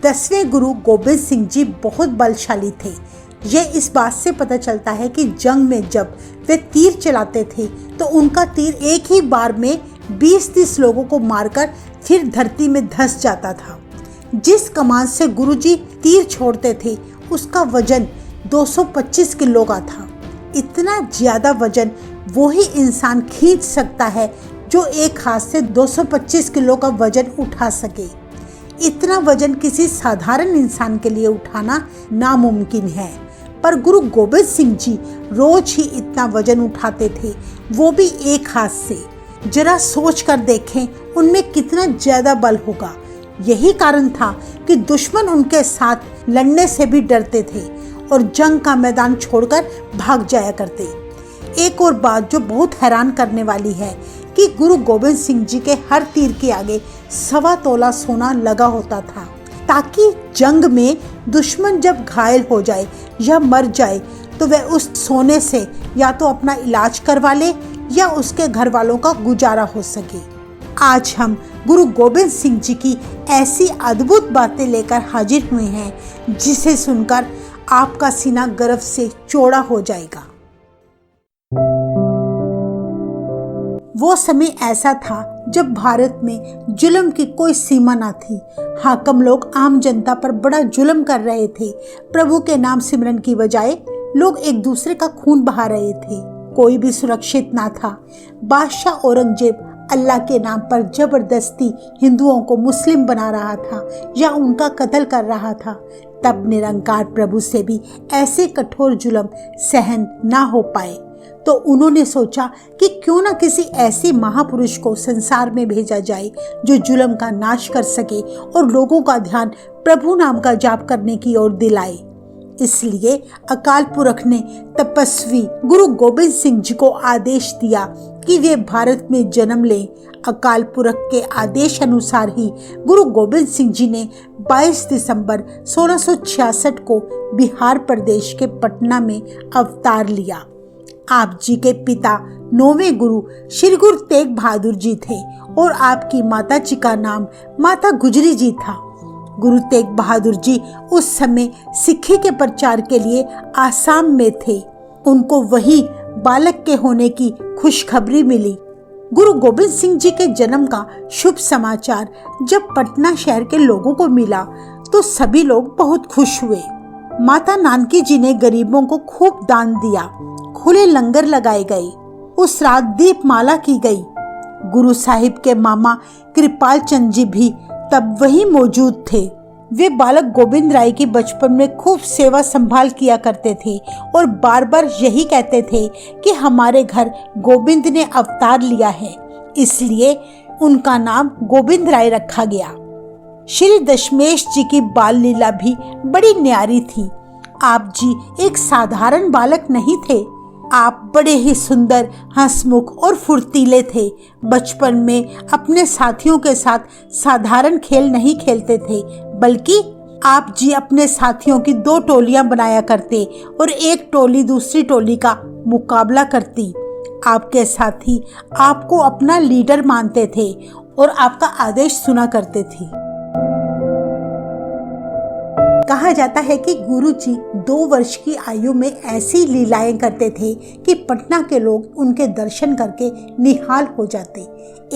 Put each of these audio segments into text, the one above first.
10वें गुरु गोबिंद सिंह जी बहुत बलशाली थे। यह इस बात से पता चलता है कि जंग में जब वे तीर चलाते थे तो उनका तीर एक ही बार में 20-30 लोगों को मारकर फिर धरती में धंस जाता था। जिस कमान से गुरुजी तीर छोड़ते थे उसका वजन 225 किलो का था। इतना ज्यादा वजन वो ही इंसान खींच सकता है जो एक हाथ से 225 किलो का वजन उठा सके। इतना वजन किसी साधारण इंसान के लिए उठाना नामुमकिन है, पर गुरु गोबिंद सिंह जी रोज ही इतना वजन उठाते थे, वो भी एक हाथ से। जरा सोच कर देखें उनमें कितना ज्यादा बल होगा। यही कारण था कि दुश्मन उनके साथ लड़ने से भी डरते थे और जंग का मैदान छोड़कर भाग जाया करते। एक और बात जो बहुत हैरान करने वाली है कि गुरु गोबिंद सिंह जी के हर तीर के आगे 1.25 तोला सोना लगा होता था, ताकि जंग में दुश्मन जब घायल हो जाए या मर जाए तो वह उस सोने से या तो अपना इलाज करवा ले या उसके घर वालों का गुजारा हो सके। आज हम गुरु गोबिंद सिंह जी की ऐसी अद्भुत बातें लेकर हाजिर हुए हैं जिसे सुनकर आपका सीना गर्व से चौड़ा हो जाएगा। वो समय ऐसा था जब भारत में जुल्म की कोई सीमा न थी। हाकिम लोग आम जनता पर बड़ा जुल्म कर रहे थे। प्रभु के नाम सिमरन की बजाय लोग एक दूसरे का खून बहा रहे थे। कोई भी सुरक्षित ना था। बादशाह औरंगजेब अल्लाह के नाम पर जबरदस्ती हिंदुओं को मुस्लिम बना रहा था या उनका कत्ल कर रहा था। तब निरंकार प्रभु से भी ऐसे कठोर जुल्म सहन ना हो पाए तो उन्होंने सोचा कि क्यों ना किसी ऐसे महापुरुष को संसार में भेजा जाए जो जुल्म का नाश कर सके और लोगों का ध्यान प्रभु नाम का जाप करने की ओर दिलाए। इसलिए अकाल पुरख ने तपस्वी गुरु गोबिंद सिंह जी को आदेश दिया कि वे भारत में जन्म लें। अकाल पुरख के आदेश अनुसार ही गुरु गोबिंद सिंह जी ने 22 दिसंबर 1666 को बिहार प्रदेश के पटना में अवतार लिया। आप जी के पिता 9वें गुरु श्री गुरु तेग बहादुर जी थे और आपकी माता जी का नाम माता गुजरी जी था। गुरु तेग बहादुर जी उस समय सिक्खी के प्रचार के लिए आसाम में थे। उनको वही बालक के होने की खुशखबरी मिली। गुरु गोबिंद सिंह जी के जन्म का शुभ समाचार जब पटना शहर के लोगों को मिला तो सभी लोग बहुत खुश हुए। माता नानकी जी ने गरीबों को खूब दान दिया। खुले लंगर लगाए गए। उस रात दीपमाला की गई। गुरु साहिब के मामा कृपाल चंद जी भी तब वही मौजूद थे। वे बालक गोविंद राय की बचपन में खूब सेवा संभाल किया करते थे और बार बार यही कहते थे कि हमारे घर गोविंद ने अवतार लिया है, इसलिए उनका नाम गोविंद राय रखा गया। श्री दशमेश जी की बाल लीला भी बड़ी न्यारी थी। आप जी एक साधारण बालक नहीं थे। आप बड़े ही सुंदर, हंसमुख और फुर्तीले थे। बचपन में अपने साथियों के साथ साधारण खेल नहीं खेलते थे, बल्कि आप जी अपने साथियों की 2 टोलियां बनाया करते और एक टोली दूसरी टोली का मुकाबला करती। आपके साथी आपको अपना लीडर मानते थे और आपका आदेश सुना करते थे। कहा जाता है कि गुरुजी 2 वर्ष की आयु में ऐसी लीलाएं करते थे कि पटना के लोग उनके दर्शन करके निहाल हो जाते।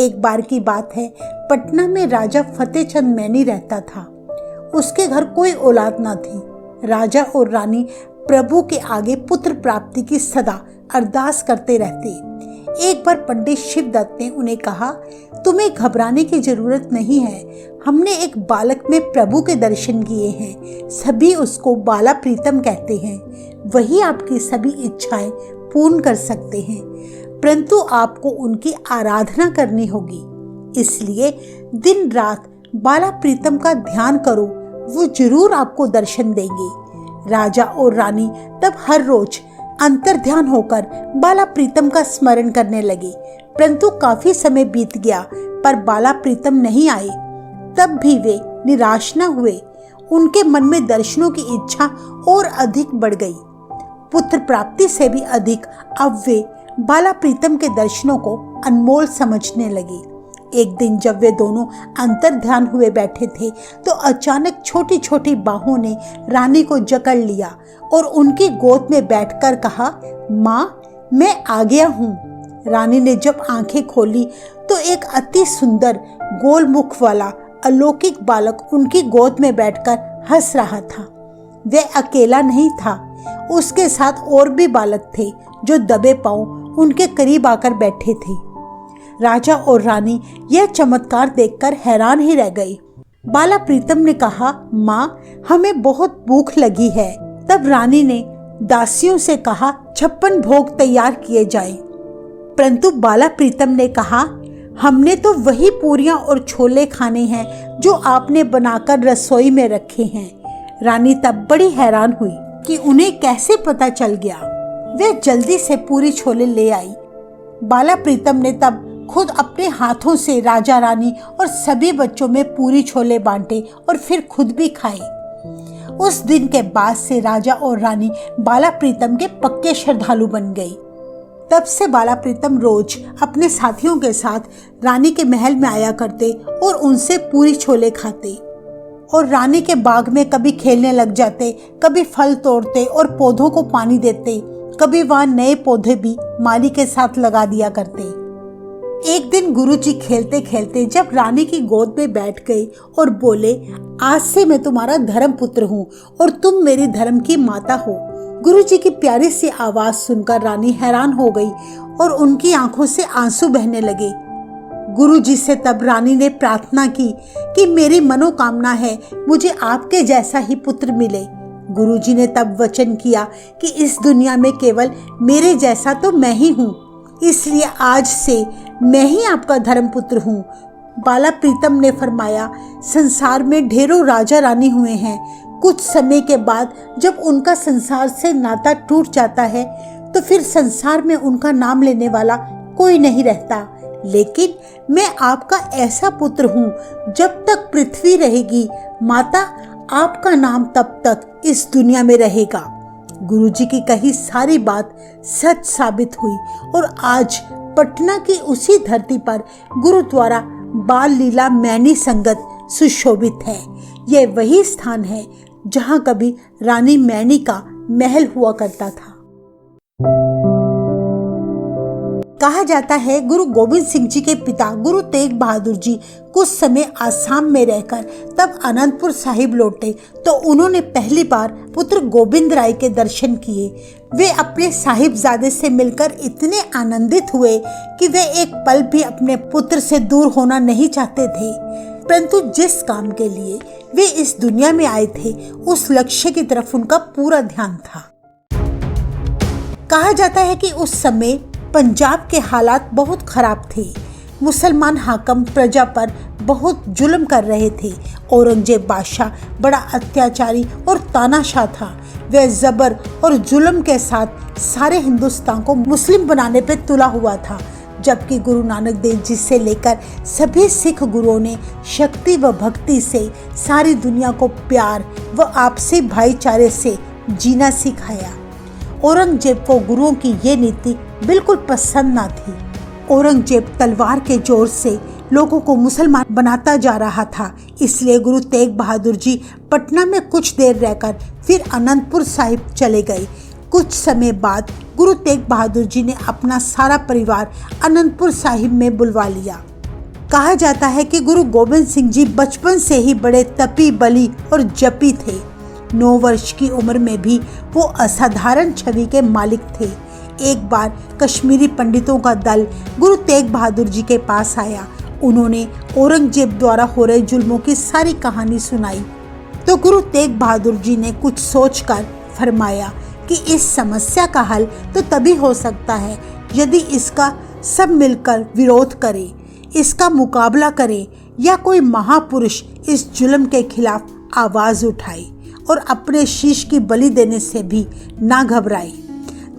एक बार की बात है, पटना में राजा फतेहचंद मैनी रहता था। उसके घर कोई औलाद ना थी। राजा और रानी प्रभु के आगे पुत्र प्राप्ति की सदा अरदास करते रहते। एक बार पंडित शिवदत्त ने उन्हें कहा, तुम्हें घबराने की जरूरत नहीं है। हमने एक बालक में प्रभु के दर्शन किए हैं। सभी उसको बाला प्रीतम कहते हैं। वही आपकी सभी इच्छाएं पूर्ण कर सकते हैं, परंतु आपको उनकी आराधना करनी होगी। इसलिए दिन रात बाला प्रीतम का ध्यान करो, वो जरूर आपको दर्शन देंगे। राजा और रानी तब हर रोज अंतर्ध्यान होकर बाला प्रीतम का स्मरण करने लगे, परंतु काफी समय बीत गया पर बाला प्रीतम नहीं आए। तब भी वे निराश न हुए। उनके मन में दर्शनों की इच्छा और अधिक बढ़ गई। पुत्र प्राप्ति से भी अधिक अब वे बाला प्रीतम के दर्शनों को अनमोल समझने लगे। एक दिन जब वे दोनों अंतर ध्यान हुए बैठे थे तो अचानक छोटी छोटी बाहों ने रानी को जकड़ लिया और उनकी गोद में बैठकर कहा, माँ, मैं आ गया हूँ। रानी ने जब आंखें खोली तो एक अति सुंदर गोल मुख वाला अलौकिक बालक उनकी गोद में बैठकर हंस रहा था। वह अकेला नहीं था, उसके साथ और भी बालक थे जो दबे पांव उनके करीब आकर बैठे थे। राजा और रानी यह चमत्कार देखकर हैरान ही रह गए। बाला प्रीतम ने कहा, माँ, हमें बहुत भूख लगी है। तब रानी ने दासियों से कहा, 56 भोग तैयार किए जाएं। परंतु बाला प्रीतम ने कहा, हमने तो वही पूरियां और छोले खाने हैं जो आपने बनाकर रसोई में रखे हैं। रानी तब बड़ी हैरान हुई कि उन्हें कैसे पता चल गया। वे जल्दी से पूरी छोले ले आई। बाला प्रीतम ने तब खुद अपने हाथों से राजा रानी और सभी बच्चों में पूरी छोले बांटे और फिर खुद भी खाए। उस दिन के बाद से राजा और रानी बाला प्रीतम के पक्के श्रद्धालु बन गए। तब से बाला प्रीतम रोज अपने साथियों के साथ रानी के महल में आया करते और उनसे पूरी छोले खाते और रानी के बाग में कभी खेलने लग जाते, कभी फल तोड़ते और पौधों को पानी देते, कभी वहां नए पौधे भी माली के साथ लगा दिया करते। एक दिन गुरुजी खेलते खेलते जब रानी की गोद में बैठ गए और बोले, आज से मैं तुम्हारा धर्म पुत्र हूँ और तुम मेरी धर्म की माता हो। गुरुजी की प्यारी सी आवाज सुनकर रानी हैरान हो गई और उनकी आंखों से आंसू बहने लगे। गुरुजी से तब रानी ने प्रार्थना की कि मेरी मनोकामना है मुझे आपके जैसा ही पुत्र मिले। गुरुजी ने तब वचन किया कि इस दुनिया में केवल मेरे जैसा तो मैं ही हूँ, इसलिए आज से मैं ही आपका धर्म पुत्र हूँ। बाला प्रीतम ने फरमाया, संसार में ढेरों राजा रानी हुए हैं। कुछ समय के बाद जब उनका संसार से नाता टूट जाता है तो फिर संसार में उनका नाम लेने वाला कोई नहीं रहता, लेकिन मैं आपका ऐसा पुत्र हूँ, जब तक पृथ्वी रहेगी माता, आपका नाम तब तक इस दुनिया में रहेगा। गुरुजी की कही सारी बात सच साबित हुई और आज पटना की उसी धरती पर गुरुद्वारा बाल लीला मैनी संगत सुशोभित है। यह वही स्थान है जहां कभी रानी मैनी का महल हुआ करता था। कहा जाता है गुरु गोविंद सिंह जी के पिता गुरु तेग बहादुर जी कुछ समय आसाम में रहकर तब आनंदपुर साहिब लौटे तो उन्होंने पहली बार पुत्र गोविंद राय के दर्शन किए। वे अपने साहिबजादे से मिलकर इतने आनंदित हुए कि वे एक पल भी अपने पुत्र से दूर होना नहीं चाहते थे, परंतु जिस काम के लिए वे इस दुनिया में आए थे उस लक्ष्य की तरफ उनका पूरा ध्यान था। कहा जाता है कि उस समय पंजाब के हालात बहुत खराब थे। मुसलमान हाकम प्रजा पर बहुत जुल्म कर रहे थे। औरंगजेब बादशाह बड़ा अत्याचारी और तानाशाह था। वह जबर और जुल्म के साथ सारे हिंदुस्तान को मुस्लिम बनाने पर तुला हुआ था, जबकि गुरु नानक देव जी से लेकर सभी सिख गुरुओं ने शक्ति व भक्ति से सारी दुनिया को प्यार व आपसी भाईचारे से जीना सिखाया। औरंगजेब को गुरुओं की ये नीति बिल्कुल पसंद ना थी। औरंगजेब तलवार के जोर से लोगों को मुसलमान बनाता जा रहा था, इसलिए गुरु तेग बहादुर जी पटना में कुछ देर रहकर फिर अनंतपुर साहिब चले गए। कुछ समय बाद गुरु तेग बहादुर जी ने अपना सारा परिवार अनंतपुर साहिब में बुलवा लिया। कहा जाता है कि गुरु गोविंद सिंह जी बचपन से ही बड़े तपी बली और जपी थे। 9 वर्ष की उम्र में भी वो असाधारण छवि के मालिक थे। एक बार कश्मीरी पंडितों का दल गुरु तेग बहादुर जी के पास आया। उन्होंने औरंगजेब द्वारा हो रहे जुल्मों की सारी कहानी सुनाई तो गुरु तेग बहादुर जी ने कुछ सोचकर फरमाया कि इस समस्या का हल तो तभी हो सकता है यदि इसका सब मिलकर विरोध करें, इसका मुकाबला करें या कोई महापुरुष इस जुल्म के खिलाफ आवाज उठाए और अपने शीश की बलि देने से भी ना घबराए।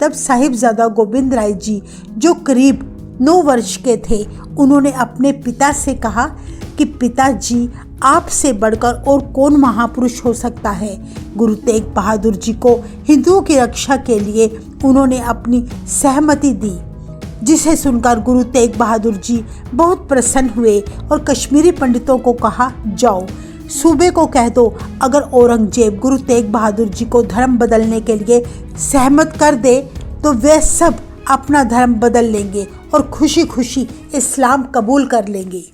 तब साहिबजादा गोविंद राय जी जो करीब 9 वर्ष के थे, उन्होंने अपने पिता से कहा कि पिताजी, आपसे बढ़कर और कौन महापुरुष हो सकता है। गुरु तेग बहादुर जी को हिंदुओं की रक्षा के लिए उन्होंने अपनी सहमति दी। जिसे सुनकर गुरु तेग बहादुर जी बहुत प्रसन्न हुए और कश्मीरी पंडितों को कहा, जाओ सूबे को कह दो, अगर औरंगजेब गुरु तेग बहादुर जी को धर्म बदलने के लिए सहमत कर दे तो वे सब अपना धर्म बदल लेंगे और खुशी खुशी इस्लाम कबूल कर लेंगे।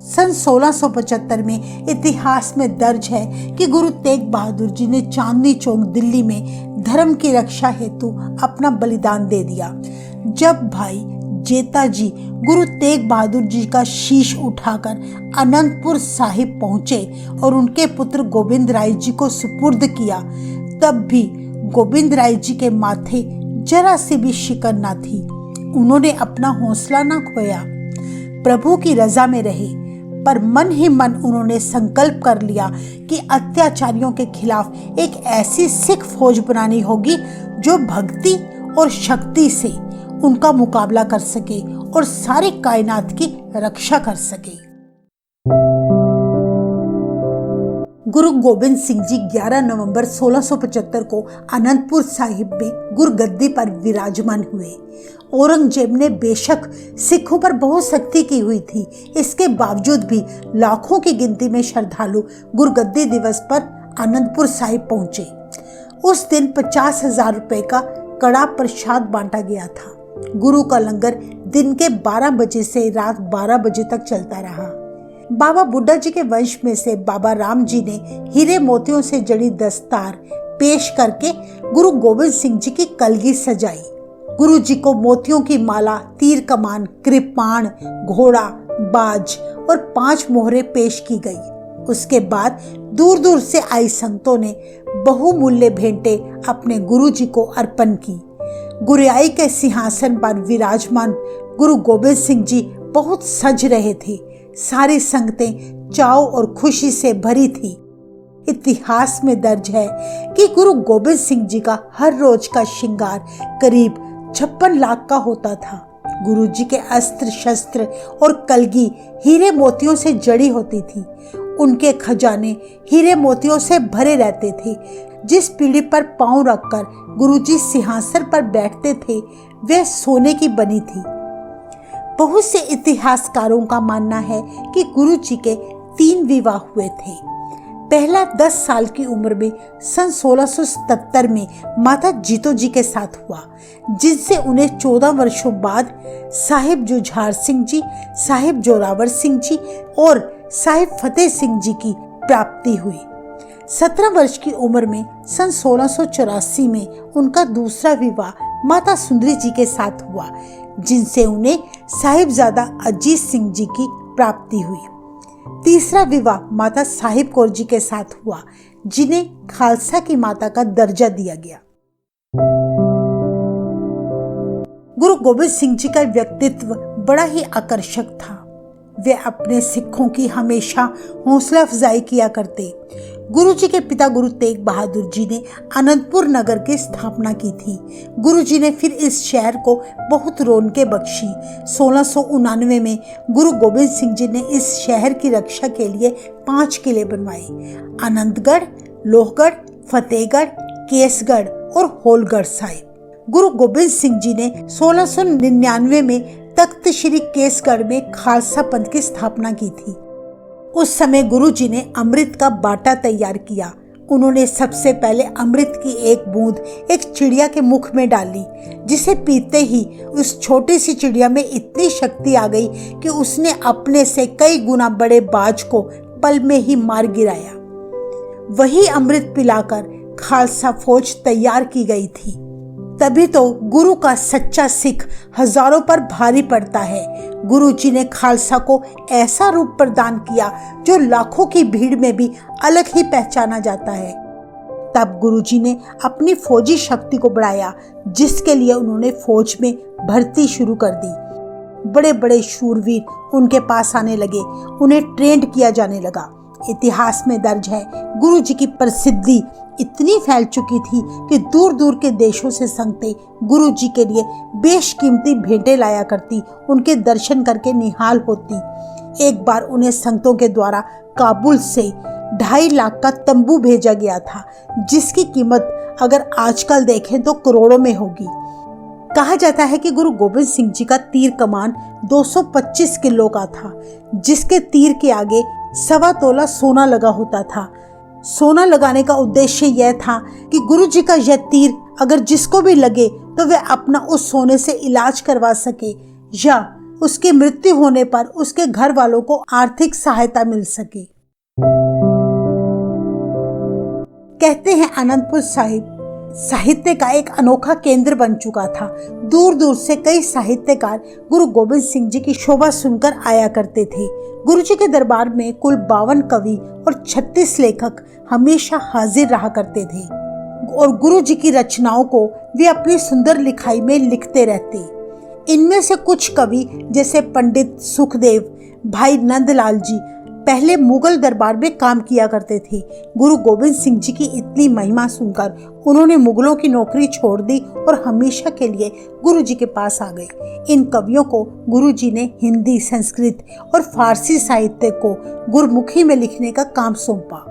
सन 1675 में इतिहास में दर्ज है कि गुरु तेग बहादुर जी ने चांदनी चौक दिल्ली में धर्म की रक्षा हेतु अपना बलिदान दे दिया। जब भाई जेता जी गुरु तेग बहादुर जी का शीश उठाकर अनंतपुर साहिब पहुंचे और उनके पुत्र गोविंद राय जी को सुपुर्द किया, तब भी गोविंद राय जी के माथे जरा सी भी शिकन न थी। उन्होंने अपना हौसला न खोया, प्रभु की रजा में रहे, पर मन ही मन उन्होंने संकल्प कर लिया कि अत्याचारियों के खिलाफ एक ऐसी सिख फौज बनानी होगी जो भक्ति और शक्ति से उनका मुकाबला कर सके और सारी कायनात की रक्षा कर सके। गुरु गोबिंद सिंह जी 11 नवंबर 1675 को अनंतपुर साहिब में गुरगद्दी पर विराजमान हुए। औरंगजेब ने बेशक सिखों पर बहुत सख्ती की हुई थी, इसके बावजूद भी लाखों की गिनती में श्रद्धालु गुरगद्दी दिवस पर अनंतपुर साहिब पहुंचे। उस दिन 50,000 रुपए का कड़ा प्रसाद बांटा गया था। गुरु का लंगर दिन के 12 बजे से रात 12 बजे तक चलता रहा। बाबा बुड्ढा जी के वंश में से बाबा राम जी ने हीरे मोतियों से जड़ी दस्तार पेश करके गुरु गोबिंद सिंह जी की कलगी सजाई। गुरु जी को मोतियों की माला, तीर कमान, कृपाण, घोड़ा, बाज और 5 मोहरे पेश की गई। उसके बाद दूर दूर से आई संतों ने बहुमूल्य भेंटें अपने गुरु जी को अर्पण की। गुरियाई के सिंहासन पर विराजमान गुरु गोबिंद सिंह जी बहुत सज रहे थे। सारी संगतें चाव और खुशी से भरी थी। इतिहास में दर्ज है कि गुरु गोबिंद सिंह जी का हर रोज का श्रृंगार करीब 56 लाख का होता था। गुरु जी के अस्त्र शस्त्र और कलगी हीरे मोतियों से जड़ी होती थी। उनके खजाने हीरे मोतियों से भरे रहते थे। जिस पीढ़ी पर पांव रखकर गुरु जी सिंहासन पर बैठते थे वह सोने की बनी थी। बहुत से इतिहासकारों का मानना है कि गुरु जी के 3 विवाह हुए थे। पहला 10 साल की उम्र में सन 1677 में माता जीतो जी के साथ हुआ, जिनसे उन्हें 14 वर्षों बाद साहिब जुझार सिंह जी, साहिब जोरावर सिंह जी और साहिब फतेह सिंह जी की प्राप्ति हुई। 17 वर्ष की उम्र में सन 1684 में उनका दूसरा विवाह माता सुंदरी जी के साथ हुआ, जिनसे उन्हें साहिबजादा अजीत सिंह जी की प्राप्ति हुई। तीसरा विवाह माता साहिब कौर जी के साथ हुआ, जिन्हें खालसा की माता का दर्जा दिया गया। गुरु गोबिंद सिंह जी का व्यक्तित्व बड़ा ही आकर्षक था। वे अपने सिखों की हमेशा हौसला अफजाई किया करते। गुरु जी के पिता गुरु तेग बहादुर जी ने अनंतपुर नगर की स्थापना की थी। गुरु जी ने फिर इस शहर को बहुत रौनकें बख्शी। 1699 में गुरु गोबिंद सिंह जी ने इस शहर की रक्षा के लिए 5 किले बनवाए: अनंतगढ़, लोहगढ़, फतेहगढ़, केसगढ़ और होलगढ़ साहिब। गुरु गोबिंद सिंह जी ने 1699 में तख्त श्री केसगढ़ में खालसा पंथ की स्थापना की थी। उस समय गुरु जी ने अमृत का बाटा तैयार किया। उन्होंने सबसे पहले अमृत की एक बूंद एक चिड़िया के मुख में डाली, जिसे पीते ही उस छोटी सी चिड़िया में इतनी शक्ति आ गई कि उसने अपने से कई गुना बड़े बाज को पल में ही मार गिराया। वही अमृत पिलाकर खालसा फौज तैयार की गई थी। तभी तो गुरु का सच्चा सिख हजारों पर भारी पड़ता है। गुरु जी ने खालसा को ऐसा रूप प्रदान किया जो लाखों की भीड़ में भी अलग ही पहचाना जाता है। तब गुरु जी ने अपनी फौजी शक्ति को बढ़ाया, जिसके लिए उन्होंने फौज में भर्ती शुरू कर दी। बड़े बड़े शूरवीर उनके पास आने लगे, उन्हें ट्रेंड किया जाने लगा। इतिहास में दर्ज है गुरु जी की प्रसिद्धि इतनी फैल चुकी थी कि दूर दूर के देशों से संगतें गुरु जी के लिए बेशकीमती भेंटें लाया करती, उनके दर्शन करके निहाल होती। एक बार उन्हें संगतों के द्वारा काबुल से 2.5 लाख का तंबू भेजा गया था, जिसकी कीमत अगर आजकल देखें तो करोड़ों में होगी। कहा जाता है कि गुरु गोबिंद सिंह जी का तीर कमान 225 किलो का था, जिसके तीर के आगे 1.25 तोला सोना लगा होता था। सोना लगाने का उद्देश्य यह था कि गुरु जी का यह तीर अगर जिसको भी लगे तो वह अपना उस सोने से इलाज करवा सके या उसकी मृत्यु होने पर उसके घर वालों को आर्थिक सहायता मिल सके। कहते हैं अनंतपुर साहिब साहित्य का एक अनोखा केंद्र बन चुका था। दूर दूर से कई साहित्यकार गुरु गोबिंद सिंह जी की शोभा सुनकर आया करते थे। गुरु जी के दरबार में कुल 52 कवि और 36 लेखक हमेशा हाजिर रहा करते थे और गुरु जी की रचनाओं को वे अपनी सुंदर लिखाई में लिखते रहते। इनमें से कुछ कवि जैसे पंडित सुखदेव, भाई नंदलाल जी पहले मुगल दरबार में काम किया करते थे। गुरु गोबिंद सिंह जी की इतनी महिमा सुनकर उन्होंने मुगलों की नौकरी छोड़ दी और हमेशा के लिए गुरु जी के पास आ गए। इन कवियों को गुरु जी ने हिंदी, संस्कृत और फारसी साहित्य को गुरमुखी में लिखने का काम सौंपा।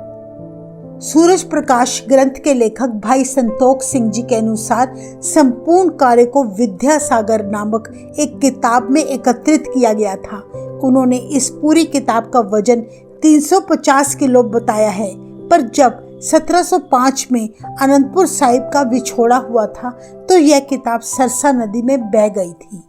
सूरज प्रकाश ग्रंथ के लेखक भाई संतोख सिंह जी के अनुसार संपूर्ण कार्य को विद्यासागर नामक एक किताब में एकत्रित किया गया था। उन्होंने इस पूरी किताब का वजन 350 किलो बताया है, पर जब 1705 में अनंतपुर साहिब का विछोड़ा हुआ था तो यह किताब सरसा नदी में बह गई थी।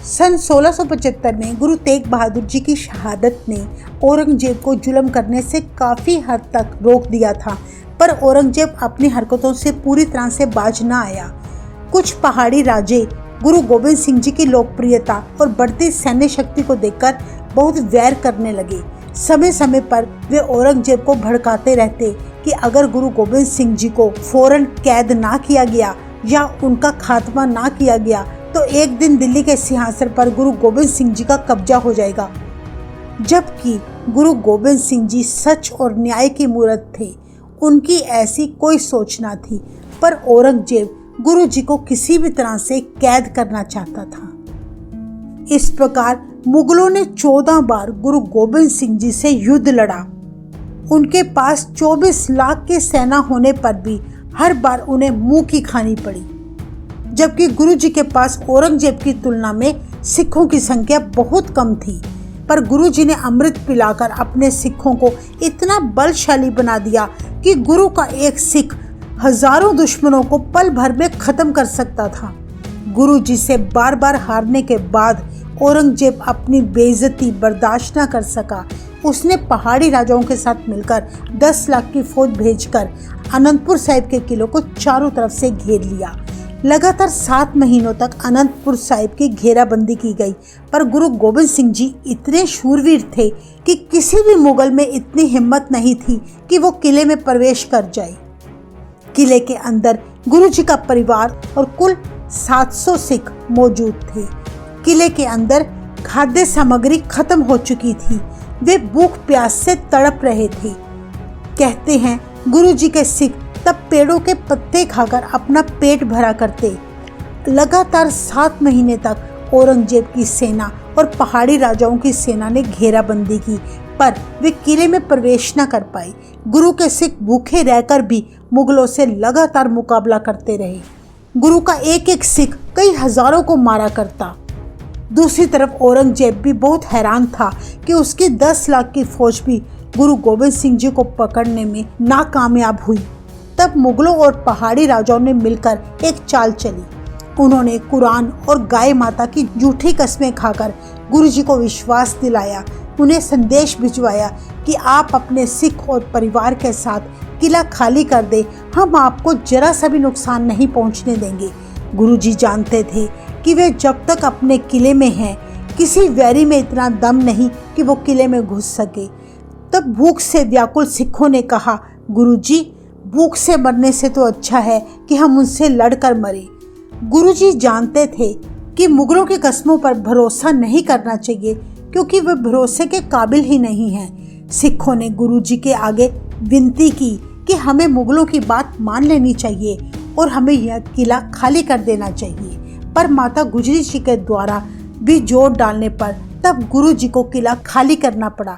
सन 1675 में गुरु तेग बहादुर जी की शहादत ने औरंगजेब को जुल्म करने से काफ़ी हद तक रोक दिया था, पर औरंगजेब अपनी हरकतों से पूरी तरह से बाज न आया। कुछ पहाड़ी राजे गुरु गोबिंद सिंह जी की लोकप्रियता और बढ़ती सैन्य शक्ति को देखकर बहुत वैर करने लगे। समय समय पर वे औरंगजेब को भड़काते रहते कि अगर गुरु गोबिंद सिंह जी को फौरन कैद ना किया गया या उनका खात्मा ना किया गया तो एक दिन दिल्ली के सिंहासन पर गुरु गोबिंद सिंह जी का कब्जा हो जाएगा। जबकि गुरु गोबिंद सिंह जी सच और न्याय की मूरत थे, उनकी ऐसी कोई सोच ना थी, पर औरंगजेब गुरु जी को किसी भी तरह से कैद करना चाहता था। इस प्रकार मुगलों ने 14 बार गुरु गोबिंद सिंह जी से युद्ध लड़ा। उनके पास 24 लाख की सेना होने पर भी हर बार उन्हें मुंह की खानी पड़ी, जबकि गुरु जी के पास औरंगजेब की तुलना में सिखों की संख्या बहुत कम थी। पर गुरु जी ने अमृत पिलाकर अपने सिखों को इतना बलशाली बना दिया कि गुरु का एक सिख हजारों दुश्मनों को पल भर में खत्म कर सकता था। गुरु जी से बार बार हारने के बाद औरंगजेब अपनी बेइज्जती बर्दाश्त न कर सका। उसने पहाड़ी राजाओं के साथ मिलकर 10 लाख की फौज भेजकर अनंतपुर साहिब के किलों को चारों तरफ से घेर लिया। लगातार 7 महीनों तक अनंतपुर साहिब की घेराबंदी की गई, पर गुरु गोबिंद सिंह जी इतने शूरवीर थे कि किसी भी मुगल में इतनी हिम्मत नहीं थी कि वो किले में प्रवेश कर जाए। किले के अंदर गुरु जी का परिवार और कुल 700 सिख मौजूद थे। किले के अंदर खाद्य सामग्री खत्म हो चुकी थी, वे भूख प्यास से तड़प रहे थे। कहते हैं गुरु जी के सिख तब पेड़ों के पत्ते खाकर अपना पेट भरा करते। लगातार 7 महीने तक औरंगजेब की सेना और पहाड़ी राजाओं की सेना ने घेराबंदी की, पर वे किले में प्रवेश न कर पाए। गुरु के सिख भूखे रहकर भी मुगलों से लगातार मुकाबला करते रहे। गुरु का एक एक सिख कई हजारों को मारा करता। दूसरी तरफ औरंगजेब भी बहुत हैरान था कि उसकी 10 लाख की फौज भी गुरु गोबिंद सिंह जी को पकड़ने में नाकामयाब हुई। तब मुगलों और पहाड़ी राजाओं ने मिलकर एक चाल चली। उन्होंने कुरान और गाय माता की झूठी कस्में खाकर गुरु जी को विश्वास दिलाया, उन्हें संदेश भिजवाया कि आप अपने सिख और परिवार के साथ किला खाली कर दे, हम आपको जरा सा भी नुकसान नहीं पहुंचने देंगे। गुरु जी जानते थे कि वे जब तक अपने किले में हैं, किसी वैरी में इतना दम नहीं कि वो किले में घुस सके। तब भूख से व्याकुल सिखों ने कहा, गुरु जी, भूख से मरने से तो अच्छा है कि हम उनसे लड़कर मरे। गुरुजी जानते थे कि मुगलों की कस्मों पर भरोसा नहीं करना चाहिए, क्योंकि वे भरोसे के काबिल ही नहीं हैं। सिखों ने गुरुजी के आगे विनती की कि हमें मुगलों की बात मान लेनी चाहिए और हमें यह किला खाली कर देना चाहिए, पर माता गुजरी जी के द्वारा भी जोर डालने पर तब गुरुजी को किला खाली करना पड़ा।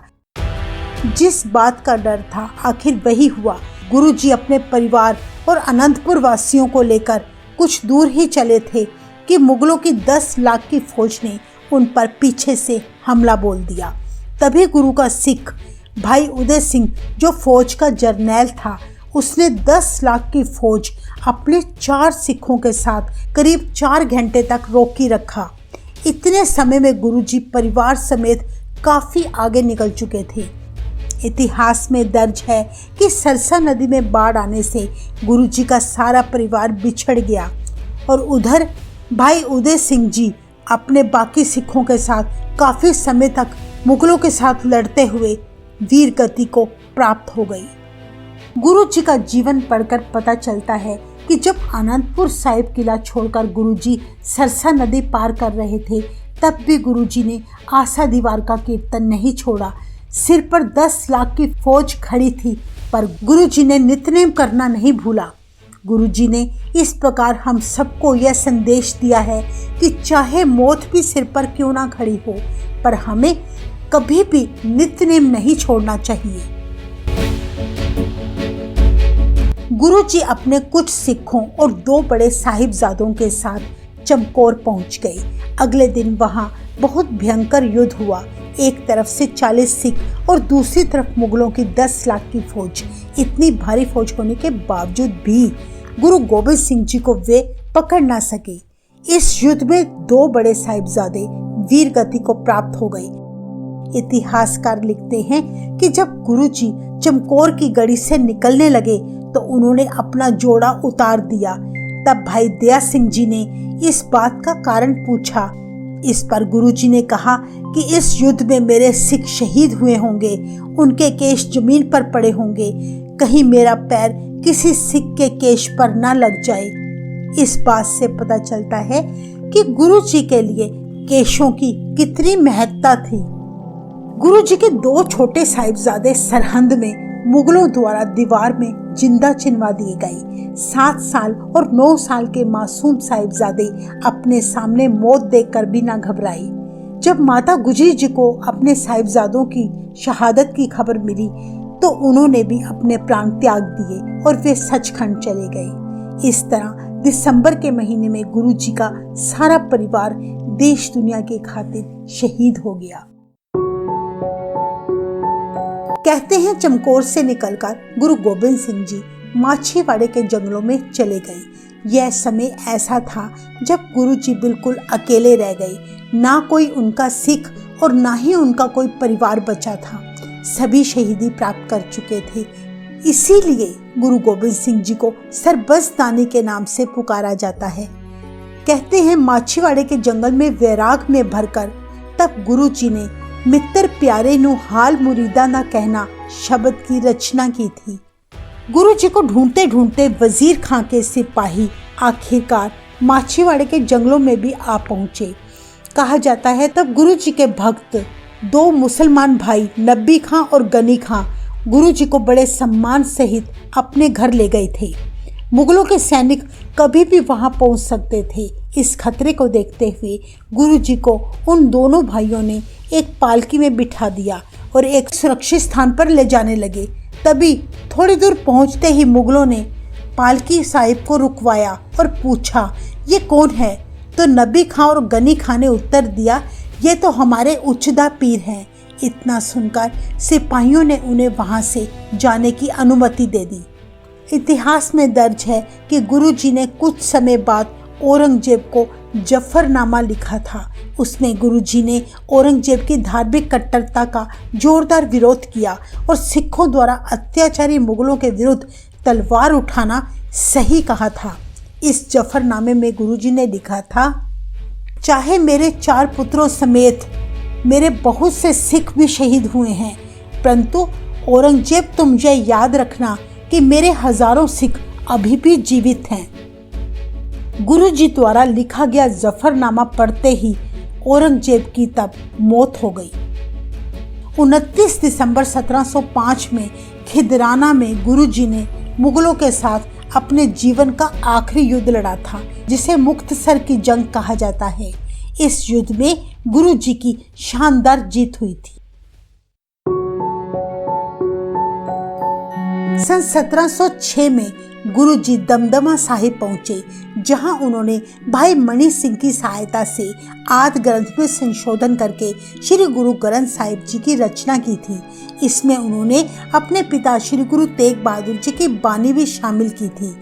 जिस बात का डर था आखिर वही हुआ। गुरुजी अपने परिवार और अनंतपुर वासियों को लेकर कुछ दूर ही चले थे कि मुगलों की 10 लाख की फौज ने उन पर पीछे से हमला बोल दिया। तभी गुरु का सिख भाई उदय सिंह, जो फौज का जर्नैल था, उसने 10 लाख की फौज अपने 4 सिखों के साथ करीब 4 घंटे तक रोकी रखा। इतने समय में गुरुजी परिवार समेत काफी आगे निकल चुके थे। इतिहास में दर्ज है कि सरसा नदी में बाढ़ आने से गुरुजी का सारा परिवार बिछड़ गया और उधर भाई उदय सिंह जी अपने बाकी सिखों के साथ काफी समय तक मुगलों के साथ लड़ते हुए वीर गति को प्राप्त हो गई। गुरुजी का जीवन पढ़कर पता चलता है कि जब आनंदपुर साहिब किला छोड़कर गुरुजी सरसा नदी पार कर रहे थे, तब भी गुरुजी ने आशा दीवार का कीर्तन नहीं छोड़ा। सिर पर 10 लाख की फौज खड़ी थी, पर गुरुजी ने नित्यनेम करना नहीं भूला। गुरुजी ने इस प्रकार हम सबको यह संदेश दिया है कि चाहे मौत भी सिर पर क्यों ना खड़ी हो, पर हमें कभी भी नित्यनेम नहीं छोड़ना चाहिए। गुरुजी अपने कुछ सिखों और 2 बड़े साहिबजादों के साथ चमकौर पहुंच गए। अगले दिन वहां बहुत भयंकर युद्ध हुआ। एक तरफ से 40 सिख और दूसरी तरफ मुगलों की 10 लाख की फौज। इतनी भारी फौज होने के बावजूद भी गुरु गोबिंद सिंह जी को वे पकड़ ना सके। इस युद्ध में 2 बड़े साहिबजादे वीर गति को प्राप्त हो गए। इतिहासकार लिखते हैं कि जब गुरुजी चमकौर की गढ़ी से निकलने लगे तो उन्होंने अपना जोड़ा उतार दिया। तब भाई दया सिंह जी ने इस बात का कारण पूछा। इस पर गुरुजी ने कहा कि इस युद्ध में मेरे सिख शहीद हुए होंगे, उनके केश जमीन पर पड़े होंगे, कहीं मेरा पैर किसी सिख के केश पर न लग जाए। इस बात से पता चलता है कि गुरुजी के लिए केशों की कितनी महत्ता थी। गुरुजी के 2 छोटे साहिबजादे सरहंद में मुगलों द्वारा दीवार में जिंदा चिनवा दिए गए। 7 साल और 9 साल के मासूम साहिबजादे अपने सामने मौत देखकर भी ना घबराए। जब माता गुजरी जी को अपने साहिबजादों की शहादत की खबर मिली तो उन्होंने भी अपने प्राण त्याग दिए और वे सचखंड चले गए। इस तरह दिसंबर के महीने में गुरुजी का सारा परिवार देश दुनिया की खातिर शहीद हो गया। कहते हैं चमकौर से निकलकर गुरु गोबिंद सिंह जी माछीवाड़े के जंगलों में चले गए। यह समय ऐसा था जब गुरुजी बिल्कुल अकेले रह गए। ना कोई उनका सिख और ना ही उनका कोई परिवार बचा था। सभी शहीदी प्राप्त कर चुके थे। इसीलिए गुरु गोबिंद सिंह जी को सरबस्तदानी के नाम से पुकारा जाता है। कहते हैं माछीवाड़े के जंगल में वैराग में भरकर तब गुरुजी ने मित्र प्यारे नु हाल मुरीदा ना कहना शब्द की रचना की थी। गुरुजी को ढूंढते ढूंढते वजीर खां के सिपाही आखिरकार माछीवाड़े के जंगलों में भी आ पहुंचे। कहा जाता है तब गुरुजी के भक्त 2 मुसलमान भाई नब्बी खां और गनी खां गुरुजी को बड़े सम्मान सहित अपने घर ले गए थे। मुगलों के सैनिक कभी भी वहां पहुंच सकते थे। इस खतरे को देखते हुए गुरुजी को उन दोनों भाइयों ने एक पालकी में बिठा दिया और एक सुरक्षित स्थान पर ले जाने लगे। तभी थोड़ी दूर पहुंचते ही मुगलों ने पालकी साहिब को रुकवाया और पूछा, ये कौन है? तो नबी खां और गनी खां ने उत्तर दिया, ये तो हमारे उच्चदा पीर हैं। इतना सुनकर सिपाहियों ने उन्हें वहां से जाने की अनुमति दे दी। इतिहास में दर्ज है कि गुरुजी ने कुछ समय बाद औरंगजेब को जफरनामा लिखा था। उसमें गुरुजी ने औरंगजेब की धार्मिक कट्टरता का जोरदार विरोध किया और सिखों द्वारा अत्याचारी मुगलों के विरुद्ध तलवार उठाना सही कहा था। इस जफरनामे में गुरुजी ने लिखा था, चाहे मेरे 4 पुत्रों समेत मेरे बहुत से सिख भी शहीद हुए हैं, परंतु औरंगजेब तुम यह याद रखना कि मेरे हजारों सिख अभी भी जीवित हैं। गुरुजी द्वारा लिखा गया जफरनामा पढ़ते ही औरंगजेब की तब मौत हो गई। 29 दिसंबर 1705 में खिदराना में गुरुजी ने मुगलों के साथ अपने जीवन का आखिरी युद्ध लड़ा था, जिसे मुक्तसर की जंग कहा जाता है। इस युद्ध में गुरुजी की शानदार जीत हुई थी। सन 1706 में गुरु जी दमदमा साहिब पहुंचे, जहां उन्होंने भाई मणि सिंह की सहायता से आदि ग्रंथ में संशोधन करके श्री गुरु ग्रंथ साहिब जी की रचना की थी। इसमें उन्होंने अपने पिता श्री गुरु तेग बहादुर जी की बानी भी शामिल की थी।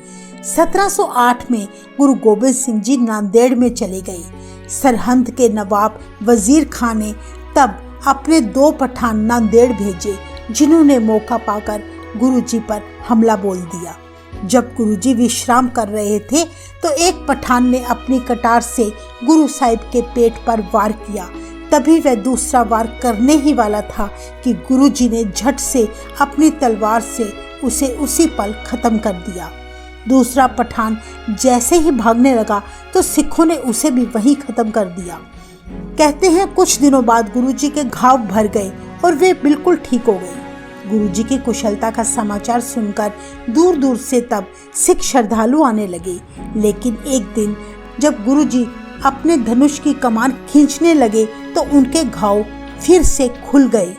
1708 में गुरु गोबिंद सिंह जी नांदेड़ में चले गए। सरहंद के नवाब वजीर खान ने तब अपने 2 पठान नांदेड़ भेजे, जिन्होंने मौका पाकर गुरुजी पर हमला बोल दिया। जब गुरुजी विश्राम कर रहे थे तो एक पठान ने अपनी कटार से गुरु साहिब के पेट पर वार किया। तभी वह दूसरा वार करने ही वाला था कि गुरुजी ने झट से अपनी तलवार से उसे उसी पल खत्म कर दिया। दूसरा पठान जैसे ही भागने लगा तो सिखों ने उसे भी वहीं खत्म कर दिया। कहते हैं कुछ दिनों बाद गुरुजी के घाव भर गए और वे बिल्कुल ठीक हो गए। गुरुजी की कुशलता का समाचार सुनकर दूर दूर से तब सिख श्रद्धालु आने लगे। लेकिन एक दिन जब गुरुजी अपने धनुष की कमान खींचने लगे तो उनके घाव फिर से खुल गए।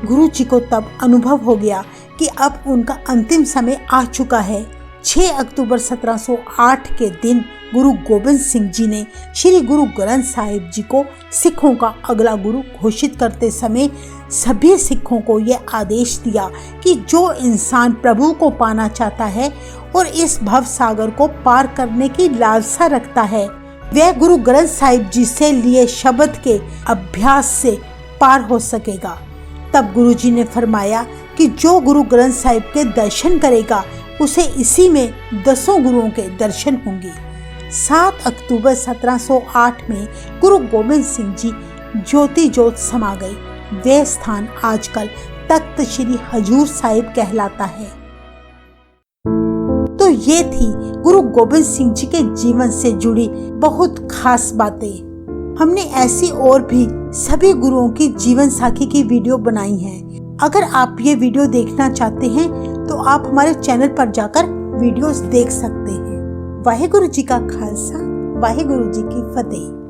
गुरुजी को तब अनुभव हो गया कि अब उनका अंतिम समय आ चुका है। 6 अक्टूबर 1708 के दिन गुरु गोबिंद सिंह जी ने श्री गुरु ग्रंथ साहिब जी को सिखों का अगला गुरु घोषित करते समय सभी सिखों को यह आदेश दिया कि जो इंसान प्रभु को पाना चाहता है और इस भव सागर को पार करने की लालसा रखता है, वह गुरु ग्रंथ साहिब जी से लिए शब्द के अभ्यास से पार हो सकेगा। तब गुरुजी ने फरमाया कि जो गुरु ग्रंथ साहिब के दर्शन करेगा उसे इसी में 10 गुरुओं के दर्शन होंगे। 7 अक्टूबर 1708 में गुरु गोबिंद सिंह जी ज्योति ज्योत समा गए। वे स्थान आजकल तख्त श्री हजूर साहिब कहलाता है। तो ये थी गुरु गोबिंद सिंह जी के जीवन से जुड़ी बहुत खास बातें। हमने ऐसी और भी सभी गुरुओं की जीवन साखी की वीडियो बनाई है। अगर आप ये वीडियो देखना चाहते हैं तो आप हमारे चैनल पर जाकर वीडियोस देख सकते हैं। वाहेगुरु जी का खालसा, वाहेगुरु जी की फतेह।